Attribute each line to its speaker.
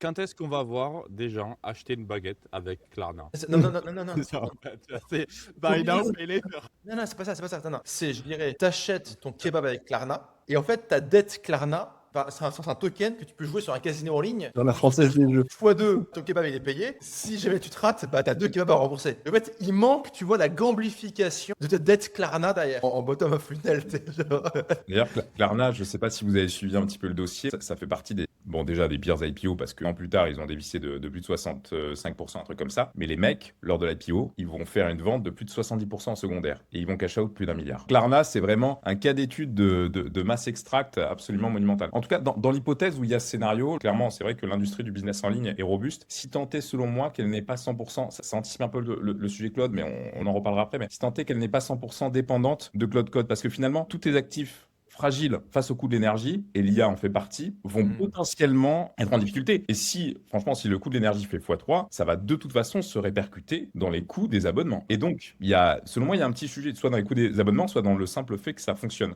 Speaker 1: Quand est-ce qu'on va voir des gens acheter une baguette avec Klarna?
Speaker 2: Non, non, non, non, non, non.
Speaker 1: C'est ça, en fait, c'est
Speaker 2: Faut
Speaker 1: buy
Speaker 2: oublier
Speaker 1: now,
Speaker 2: ça.
Speaker 1: pay later.
Speaker 2: Non, non, c'est pas ça, c'est pas ça. Non, non. C'est, je dirais, t'achètes ton kebab avec Klarna et en fait, ta dette Klarna, enfin, c'est un token que tu peux jouer sur un casino en ligne.
Speaker 3: Dans la française des jeux.
Speaker 2: X2, ton kebab il est payé. Si jamais tu te rates, bah t'as 2 kebabs à rembourser. En fait, il manque, tu vois, la gamblification de ta dette Klarna derrière. En bottom of funnel, t'es genre.
Speaker 4: D'ailleurs, Klarna, je ne sais pas si vous avez suivi un petit peu le dossier, ça fait partie des, bon, déjà des pires IPO parce qu'en plus tard, ils ont dévissé de plus de 65%, un truc comme ça. Mais les mecs, lors de l'IPO, ils vont faire une vente de plus de 70% en secondaire et ils vont cash out plus d'1 milliard. Klarna, c'est vraiment un cas d'étude de mass extract absolument monumental. En tout cas, dans l'hypothèse où il y a ce scénario, clairement, c'est vrai que l'industrie du business en ligne est robuste. Si tant est, selon moi, qu'elle n'est pas 100%, ça anticipe un peu le sujet Claude, mais on en reparlera après, mais si tant est qu'elle n'est pas 100% dépendante de Claude Code, parce que finalement, tous tes actifs fragiles face au coût de l'énergie, et l'IA en fait partie, vont potentiellement être en difficulté. Et si, franchement, si le coût de l'énergie fait x3, ça va de toute façon se répercuter dans les coûts des abonnements. Et donc, selon moi, il y a un petit sujet, soit dans les coûts des abonnements, soit dans le simple fait que ça fonctionne.